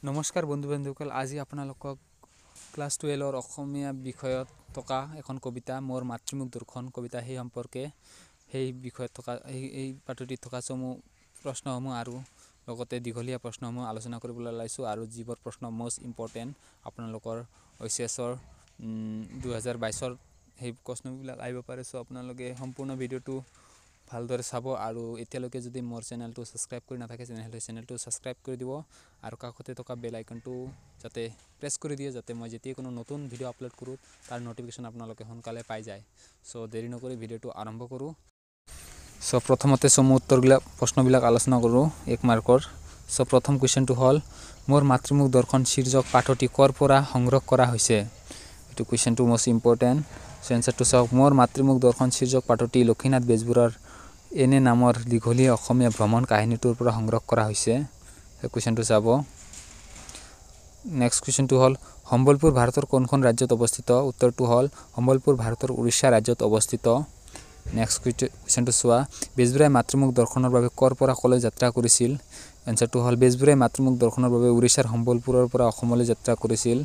নমস্কাৰ বন্ধু বান্ধৱীসকল, আজি আপোনালোকক ক্লাছ 12ৰ অসমীয়া বিষয়ত থকা এখন কবিতা মোৰ মাতৃমুখ দৰ্শন কবিতা সেই সম্পৰ্কে সেই বিষয়ত থকা এই পাঠটিত থকা সমূহ প্ৰশ্নসমূহ আৰু লগতে দীঘলীয়া প্ৰশ্নসমূহ আলোচনা কৰিবলৈ ওলাইছোঁ। আৰু যিবোৰ প্ৰশ্ন মোষ্ট ইম্পৰ্টেণ্ট আপোনালোকৰ OCSৰ 2022ৰ সেই প্ৰশ্নবিলাক আহিব পাৰে। চ' আপোনালোকে সম্পূৰ্ণ ভিডিঅ'টো ভালদৰে চাব আৰু এতিয়ালৈকে যদি মোৰ চেনেলটো ছাবস্ক্ৰাইব কৰি নাথাকে তেনেহ'লে চেনেলটো ছাবস্ক্ৰাইব কৰি দিব আৰু কাষতে থকা বেল আইকনটো যাতে প্ৰেছ কৰি দিয়ে, যাতে মই যেতিয়া কোনো নতুন ভিডিঅ' আপলোড কৰোঁ তাৰ ন'টিফিকেশ্যন আপোনালোকে সোনকালে পাই যায়। চ' দেৰি নকৰি ভিডিঅ'টো আৰম্ভ কৰোঁ। চ' প্ৰথমতে সমূহ উত্তৰবিলাক প্ৰশ্নবিলাক আলোচনা কৰোঁ 1 মাৰ্কৰ। চ' প্ৰথম কুৱেশ্যনটো হ'ল মোৰ মাতৃমুখ দৰ্শন শীৰ্ষক পাঠটি ক'ৰ পৰা সংগ্ৰহ কৰা হৈছে। এইটো কুৱেশ্যনটো মষ্ট ইম্পৰ্টেণ্ট। চ' এনচাৰটো চাওক, মোৰ মাতৃমুখ দৰ্শন শীৰ্ষক পাঠটি লক্ষীনাথ বেজবৰুৱাৰ এনে নামৰ দীঘলীয়া অসমীয়া ভ্ৰমণ কাহিনীটোৰ পৰা সংগ্ৰহ কৰা হৈছে। সেই কুৱেশ্যনটো চাব। নেক্সট কুৱেশ্যনটো হ'ল সম্বলপুৰ ভাৰতৰ কোনখন ৰাজ্যত অৱস্থিত। উত্তৰটো হ'ল সম্বলপুৰ ভাৰতৰ উৰিষ্যা ৰাজ্যত অৱস্থিত। নেক্সট কুৱেশ্যনটো চোৱা, বেজবৰুৱাই মাতৃমুখ দৰ্শনৰ বাবে ক'ৰ পৰা ক'লৈ যাত্ৰা কৰিছিল। এনচাৰটো হ'ল বেজবৰুৱাই মাতৃমুখ দৰ্শনৰ বাবে উৰিষ্যাৰ সম্বলপুৰৰ পৰা অসমলৈ যাত্ৰা কৰিছিল।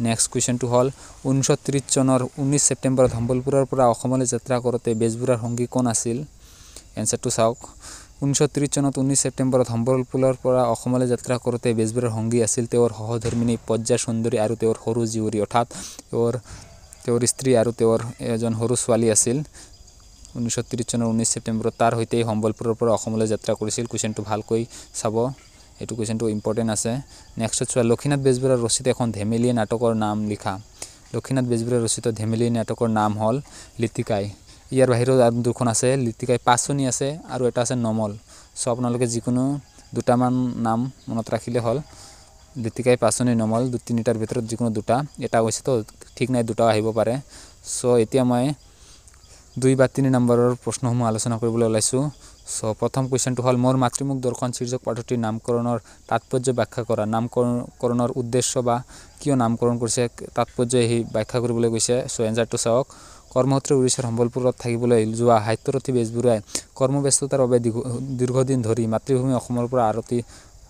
নেক্সট কুৱেশ্যনটো হ'ল 1930 চনৰ 19 ছেপ্টেম্বৰত সম্বলপুৰৰ পৰা অসমলৈ যাত্ৰা কৰোঁতে বেজবৰুৱাৰ সংগী কোন আছিল। এনচাৰটো চাওক, 1930 চনত 19 ছেপ্টেম্বৰত সম্বলপুৰৰ পৰা অসমলৈ যাত্ৰা কৰোঁতে বেজবৰুৱাৰ সংগী আছিল তেওঁৰ সহধৰ্মিনী পদ্মা সুন্দৰী আৰু তেওঁৰ সৰু জীয়ৰী, অৰ্থাৎ তেওঁৰ স্ত্ৰী আৰু তেওঁৰ এজন সৰু ছোৱালী আছিল। 1930 চনৰ 19 ছেপ্টেম্বৰত তাৰ সৈতে সম্বলপুৰৰ পৰা অসমলৈ যাত্ৰা কৰিছিল। কুৱেশ্যনটো ভালকৈ চাব, এইটো কুৱেশ্যনটো ইম্পৰ্টেণ্ট আছে। নেক্সটত চোৱা, লক্ষীনাথ বেজবৰুৱাৰ ৰচিত এখন ধেমেলীয়া নাটকৰ নাম লিখা। লক্ষীনাথ বেজবৰুৱাৰ ৰচিত ধেমেলীয়া নাটকৰ নাম হ'ল লিটিকাই। ইয়াৰ বাহিৰেও আৰু দুখন আছে, লিটিকাই পাঁচনি আছে আৰু এটা আছে নমল। চ' আপোনালোকে যিকোনো দুটামান নাম মনত ৰাখিলে হ'ল। লিটিকাই, পাঁচনি, নমল, তিনিটাৰ ভিতৰত যিকোনো দুটা। এটা হৈছেতো ঠিক নাই, দুটাও আহিব পাৰে। চ' এতিয়া মই 2 বা 3 নম্বৰৰ প্ৰশ্নসমূহ আলোচনা কৰিবলৈ ওলাইছোঁ। চ' প্ৰথম কুৱেশ্যনটো হ'ল মোৰ মাতৃমুখ দৰ্শন শীৰ্ষক পাঠটিৰ নামকৰণৰ তাৎপৰ্য ব্যাখ্যা কৰা। নামকৰণৰ উদ্দেশ্য বা কিয় নামকৰণ কৰিছে তাৎপৰ্য সেই ব্যাখ্যা কৰিবলৈ গৈছে। চ' এনচাৰটো চাওক, কৰ্মসূত্ৰে উৰিষ্যাৰ সম্বলপুৰত থাকিবলৈ যোৱা সাহিত্যৰথী বেজবৰুৱাই কৰ্মব্যস্ততাৰ বাবে দীৰ্ঘদিন ধৰি মাতৃভূমি অসমৰ পৰা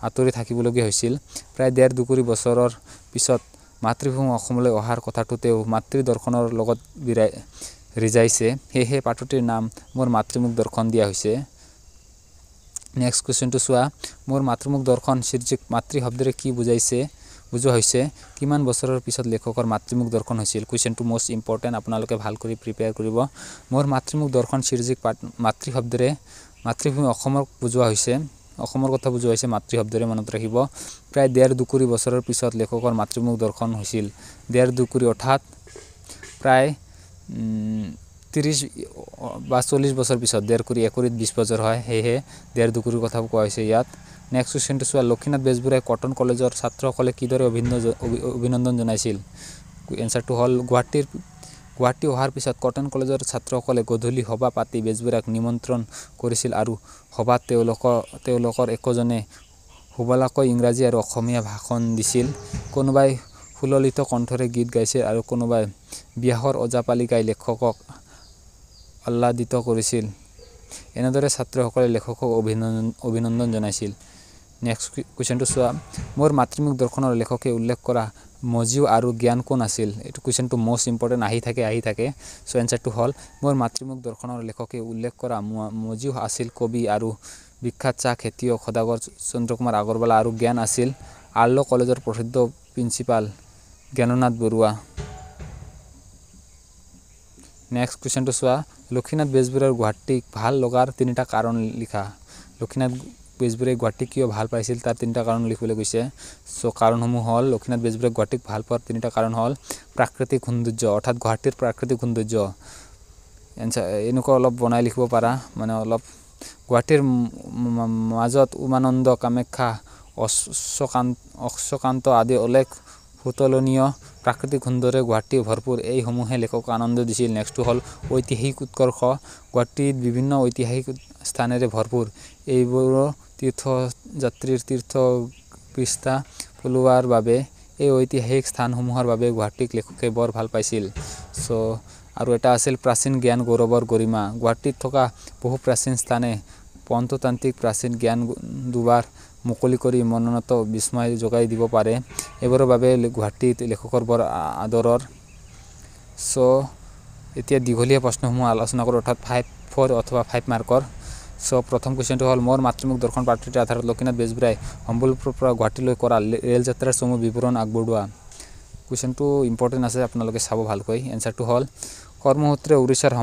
আঁতৰি থাকিবলগীয়া হৈছিল। প্ৰায় 1.5 বছৰৰ পিছত মাতৃভূমি অসমলৈ অহাৰ কথাটো তেওঁ মাতৃ দৰ্শনৰ লগত ৰিজাইছে। সেয়েহে পাঠটিৰ নাম মোৰ মাতৃমুখ দৰ্শন দিয়া হৈছে। নেক্সট কুৱেশ্যনটো চোৱা, মোৰ মাতৃমুখ দৰ্শন শীৰ্ষক মাতৃ শব্দৰে কি বুজোৱা হৈছে। কিমান বছৰৰ পিছত লেখকৰ মাতৃমুখ দৰ্শন হৈছিল। কুৱেশ্যনটো মষ্ট ইম্পৰ্টেণ্ট, আপোনালোকে ভাল কৰি প্ৰিপেয়াৰ কৰিব। মোৰ মাতৃমুখ দৰ্শন শীৰ্ষক মাতৃ শব্দৰে মাতৃভূমি অসমক বুজোৱা হৈছে। অসমৰ কথা বুজোৱা হৈছে মাতৃ শব্দৰে, মনত ৰাখিব। প্ৰায় 1.5 বছৰৰ পিছত লেখকৰ মাতৃমুখ দৰ্শন হৈছিল। 1.5 অৰ্থাৎ প্ৰায় 30 বা 40 বছৰ পিছত। 1.5 20 বছৰ হয়, সেয়েহে 1.5 কথা কোৱা হৈছে ইয়াত। নেক্সট কুৱেশ্যনটো চোৱা, লক্ষীনাথ বেজবৰুৱাই কটন কলেজৰ ছাত্ৰসকলে কিদৰে অভিনন্দন জনাইছিল। এনচাৰটো হ'ল গুৱাহাটী অহাৰ পিছত কটন কলেজৰ ছাত্ৰসকলে গধূলি সভা পাতি বেজবৰুৱাক নিমন্ত্ৰণ কৰিছিল আৰু সভাত তেওঁলোকৰ একোজনে সুবলাকৈ ইংৰাজী আৰু অসমীয়া ভাষণ দিছিল। কোনোবাই সুললিত কণ্ঠৰে গীত গাইছিল আৰু কোনোবাই ব্যাসৰ ওজাপালি গাই লেখকক আহ্লাদিত কৰিছিল। এনেদৰে ছাত্ৰসকলে লেখকক অভিনন্দন জনাইছিল। নেক্সট কুৱেশ্যনটো চোৱা, মোৰ মাতৃমুখ দৰ্শনৰ লেখকে উল্লেখ কৰা মজিও আৰু জ্ঞান কোন আছিল। এইটো কুৱেশ্যনটো মষ্ট ইম্পৰ্টেণ্ট, আহি থাকে। চ' এনচাৰটো হ'ল মোৰ মাতৃমুখ দৰ্শনৰ লেখকে উল্লেখ কৰা মজিও আছিল কবি আৰু বিখ্যাত চাহ খেতিয়ক সদাগৰ চন্দ্ৰকুমাৰ আগৰৱালা আৰু জ্ঞান আছিল আৰ্ল কলেজৰ প্ৰসিদ্ধ প্ৰিন্সিপাল জ্ঞাননাথ বৰুৱা। নেক্সট কুৱেশ্যনটো চোৱা, লক্ষীনাথ বেজবৰুৱাৰ গুৱাহাটীক ভাল লগাৰ 3টা কাৰণ লিখা। লক্ষীনাথ বেজবৰুৱাই গুৱাহাটীক কিয় ভাল পাইছিল তাৰ 3টা কাৰণ লিখিবলৈ গৈছে। চ' কাৰণসমূহ হ'ল, লক্ষীনাথ বেজবৰুৱাই গুৱাহাটীক ভাল পোৱাৰ 3টা কাৰণ হ'ল প্ৰাকৃতিক সৌন্দৰ্য, অৰ্থাৎ গুৱাহাটীৰ প্ৰাকৃতিক সৌন্দৰ্য। এনেকুৱা অলপ বনাই লিখিব পাৰা, মানে অলপ গুৱাহাটীৰ মাজত উমানন্দ, কামাখ্যা, অশ্বকান্ত আদি অলেখ সুতুলনীয় প্ৰাকৃতিক সৌন্দৰ্যৰে গুৱাহাটী ভৰপূৰ। এইসমূহে লেখকক আনন্দ দিছিল। নেক্সটটো হ'ল ঐতিহাসিক উৎকৰ্ষ। গুৱাহাটীত বিভিন্ন ঐতিহাসিক স্থানেৰে ভৰপূৰ। এইবোৰো তীৰ্থযাত্ৰীৰ তীৰ্থপৃষ্ঠা পলোৱাৰ বাবে এই ঐতিহাসিক স্থানসমূহৰ বাবে গুৱাহাটীক লেখকে বৰ ভাল পাইছিল। চ' আৰু এটা আছিল প্ৰাচীন জ্ঞান গৌৰৱৰ গৰিমা। গুৱাহাটীত থকা বহু প্ৰাচীন স্থানে পন্ততান্ত্ৰিক প্ৰাচীন জ্ঞান দুবাৰ মুকলি কৰি মননত বিস্ময় যোগাই দিব পাৰে। এইবোৰৰ বাবে গুৱাহাটীত লেখকৰ বৰ আদৰৰ। চ' এতিয়া দীঘলীয়া প্ৰশ্নসমূহ আলোচনা কৰোঁ, অৰ্থাৎ 5 অথবা 5 মাৰ্কৰ। চ' প্ৰথম কুৱেশ্যনটো হ'ল মোৰ মাতৃমুখ দৰ্শন পাঠটিৰ আধাৰত লক্ষ্মীনাথ বেজবৰুৱাই সম্বলপুৰৰ পৰা গুৱাহাটীলৈ কৰা ৰেল যাত্ৰাৰ চমু বিৱৰণ আগবঢ়োৱা। কুৱেশ্যনটো ইম্পৰ্টেণ্ট আছে, আপোনালোকে চাব ভালকৈ। এনচাৰটো হ'ল কৰ্মসূত্ৰে উৰিষ্যাৰ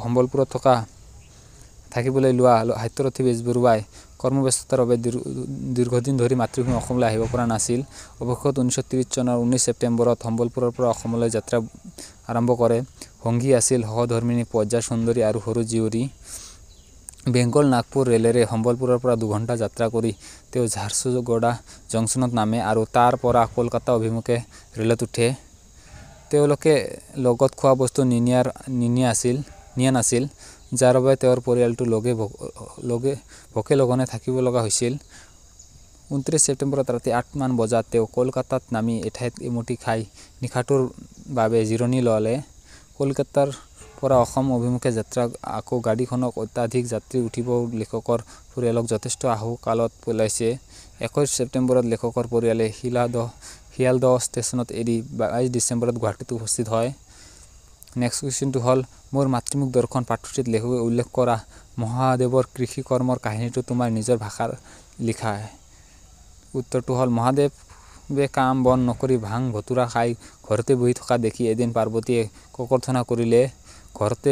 সম্বলপুৰত থাকিবলৈ লোৱা সাহিত্যৰথী বেজবৰুৱাই কৰ্মব্যস্ততাৰ বাবে দীৰ্ঘদিন ধৰি মাতৃভূমি অসমলৈ আহিব পৰা নাছিল। অৱশেষত 1930 চনৰ 19 ছেপ্টেম্বৰত সম্বলপুৰৰ পৰা অসমলৈ যাত্ৰা আৰম্ভ কৰে। সংগী আছিল সহধৰ্মিনী পদ্মা সুন্দৰী আৰু সৰু জীয়ৰী। বেংগল নাগপুৰ ৰেলেৰে সম্বলপুৰৰ পৰা 2 ঘণ্টা যাত্ৰা কৰি তেওঁ ঝাৰচুগুড়া জংচনত নামে আৰু তাৰ পৰা কলকাতা অভিমুখে ৰেলত উঠে। তেওঁলোকে লগত খোৱা বস্তু নিয়া নাছিল, যাৰ বাবে তেওঁৰ পৰিয়ালটো ভোকে লঘনে থাকিব লগা হৈছিল। 29 ছেপ্টেম্বৰত ৰাতি 8 মান বজাত তেওঁ কলকাতাত নামি এঠাইত এমুঠি খাই নিশাটোৰ বাবে জিৰণি ল'লে। কলকাতাৰ পৰা অসম অভিমুখে যাত্ৰা আকৌ গাড়ীখনত অত্যাধিক যাত্ৰী উঠিব লেখকৰ পৰিয়ালক যথেষ্ট আহুকালত পেলাইছে। 21 ছেপ্টেম্বৰত লেখকৰ পৰিয়ালে শিয়ালদহ ষ্টেচনত এৰি 22 ডিচেম্বৰত গুৱাহাটীত উপস্থিত হয়। নেক্সট কুৱেশ্যনটো হ'ল মোৰ মাতৃমুখ দৰ্শন পাঠটিত লেখকে উল্লেখ কৰা মহাদেৱৰ কৃষি কৰ্মৰ কাহিনীটো তোমাৰ নিজৰ ভাষাৰ লিখা। উত্তৰটো হ'ল মহাদেৱে কাম বন নকৰি ভাং ভতুৰা খাই ঘৰতে বহি থকা দেখি এদিন পাৰ্বতীয়ে ককৰ্থনা কৰিলে, ঘৰতে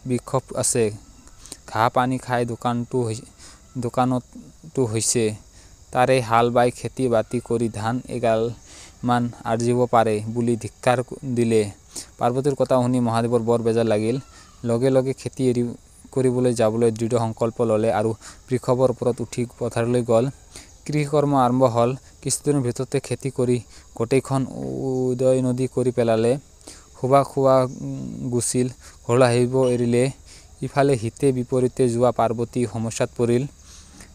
বিক্ষোভ আছে, ঘাঁহ পানী খাই দোকানতো হৈছে, তাৰে হাল বাই খেতি বাতি কৰি ধান এগালমান আৰ্জিব পাৰে বুলি ধিক্কাৰ দিলে। পাৰ্বতীৰ কথা শুনি মহাদেৱৰ বৰ বেজাৰ লাগিল। লগে লগে খেতি কৰিবলৈ যাবলৈ দৃঢ় সংকল্প ল'লে আৰু বৃষভৰ ওপৰত উঠি পথাৰলৈ গ'ল। কৃষিকৰ্ম আৰম্ভ হ'ল। কিছুদিনৰ ভিতৰতে খেতি কৰি গোটেইখন উদয়নদী কৰি পেলালে। সুবাস খোৱা গুচিল, ঘৰলৈ আহিব এৰিলে। ইফালে হিতে বিপৰীতে যোৱা পাৰ্বতী সমস্যাত পৰিল।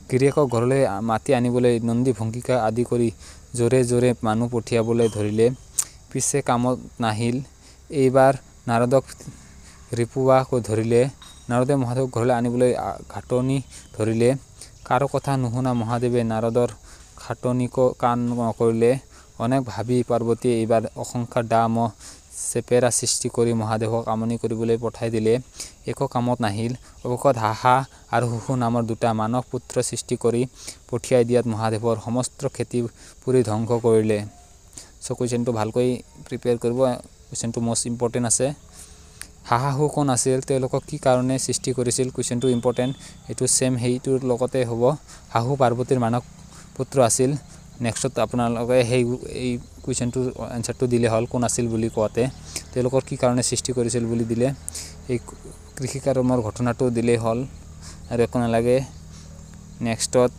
গিৰিয়েকক ঘৰলৈ মাতি আনিবলৈ নন্দী ভংগিকা আদি কৰি জোৰে জোৰে মানুহ পঠিয়াবলৈ ধৰিলে, পিছে কামত নাহিল। এইবাৰ নাৰদক ৰিপুৱাব ধৰিলে। নাৰদে মহাদেৱক ঘৰলৈ আনিবলৈ ঘাটনি ধৰিলে। কাৰো কথা নুশুনা মহাদেৱে নাৰদৰ খাটনিকো কাণ নকৰিলে। অনেক ভাবি পাৰ্বতীয়ে এইবাৰ অসংখ্য মহ চেপেৰা সৃষ্টি কৰি মহাদেৱক আমনি কৰিবলৈ পঠাই দিলে। একো কামত নাহিল। অৱশেষত হাহা আৰু হুহু নামৰ 2টা মানৱ পুত্ৰ সৃষ্টি কৰি পঠিয়াই দিয়াত মহাদেৱৰ সমস্ত খেতি পুৰি ধ্বংস কৰিলে। চ' কুৱেশ্যনটো ভালকৈ প্ৰিপেয়াৰ কৰিব, কুৱেশ্যনটো মষ্ট ইম্পৰ্টেণ্ট আছে। হাহাহু কোন আছিল, তেওঁলোকক কি কাৰণে সৃষ্টি কৰিছিল? কুৱেশ্যনটো ইম্পৰ্টেণ্ট, এইটো ছেম সেইটোৰ লগতে হ'ব। হাহু পাৰ্বতীৰ মানৱ পুত্ৰ আছিল। নেক্সটত আপোনালোকে এই কুৱেশ্যনটোৰ এনচাৰটো দিলে হ'ল, কোন আছিল বুলি কোৱাতে তেওঁলোকৰ কি কাৰণে সৃষ্টি কৰিছিল বুলি দিলে। এই কৃষিকৰ্মৰ ঘটনাটো দিলেই হ'ল আৰু একো নালাগে। নেক্সটত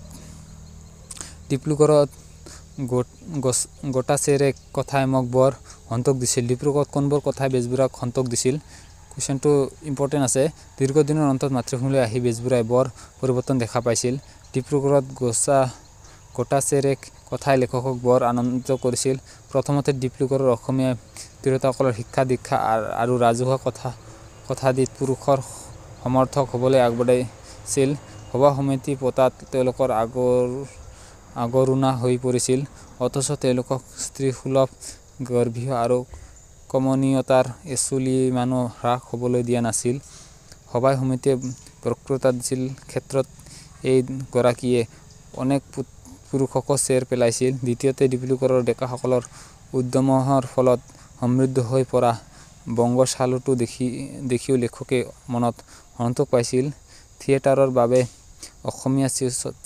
ডিব্ৰুগড়ত গোটাচেৰেক কথাই মোক বৰ সন্তোষ দিছিল। ডিব্ৰুগড়ত কোনবোৰ কথাই বেজবৰুৱাক সন্তোষ দিছিল? কুৱেশ্যনটো ইম্পৰ্টেণ্ট আছে। দীৰ্ঘদিনৰ অন্তত মাতৃভূমিলৈ আহি বেজবৰুৱাই বৰ পৰিৱৰ্তন দেখা পাইছিল। ডিব্ৰুগড়ত গোটাচেৰেক কথাই লেখকক বৰ আনন্দিত কৰিছিল। প্ৰথমতে ডিব্ৰুগড়ৰ অসমীয়া তিৰোতাসকলৰ শিক্ষা দীক্ষা আৰু ৰাজহুৱা কথাদিত পুৰুষৰ সমৰ্থক হ'বলৈ আগবঢ়াইছিল। সভা সমিতি পতাত তেওঁলোকৰ আগৰণুৱা হৈ পৰিছিল। অথচ তেওঁলোকক স্ত্ৰীসুলভ গৰ্ভীয় আৰু কমনীয়তাৰ এচুলিমানো হ্ৰাস হ'বলৈ দিয়া নাছিল। সভা সমিতিয়ে বক্তৃতাশীল ক্ষেত্ৰত এই গৰাকীয়ে অনেক পুৰুষকো চেৰ পেলাইছিল। দ্বিতীয়তে ডিব্ৰুগড়ৰ ডেকাসকলৰ উদ্যমৰ ফলত সমৃদ্ধ হৈ পৰা বংগশালটো দেখিও লেখকে মনত সন্তোষ পাইছিল। থিয়েটাৰৰ বাবে অসমীয়া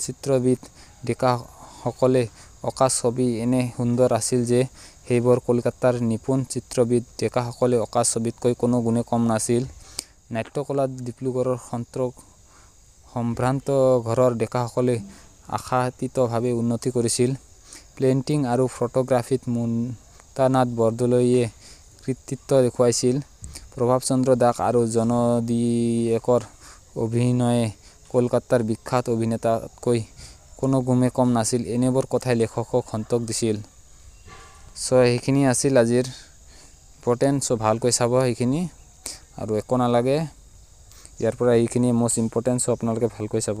চিত্ৰবিদ ডেকাসকলে অঁকা ছবি এনে সুন্দৰ আছিল যে সেইবোৰ কলিকতাৰ নিপুণ চিত্ৰবিদ ডেকাসকলে অঁকা ছবিতকৈ কোনো গুণে কম নাছিল। নাট্যকলাত ডিব্ৰুগড়ৰ সম্ভ্ৰান্ত ঘৰৰ ডেকাসকলে আশাতীতভাৱে উন্নতি কৰিছিল। পেইণ্টিং আৰু ফটোগ্ৰাফীত মুক্তানাথ বৰদলৈয়ে কৃতিত্ব দেখুৱাইছিল। প্ৰভাতচন্দ্ৰ দাস আৰু জনদিয়েকৰ অভিনয়ে কলকাতাৰ বিখ্যাত অভিনেতাতকৈ কোনো গুণে কম নাছিল। এনেবোৰ কথাই লেখকক সন্তোষ দিছিল। চ' সেইখিনি আছিল আজিৰ ইম্পৰ্টেণ্ট। চ' ভালকৈ চাব সেইখিনি আৰু একো নালাগে। ইয়াৰ পৰা এইখিনি মষ্ট ইম্পৰ্টেণ্ট, চ' আপোনালোকে ভালকৈ চাব।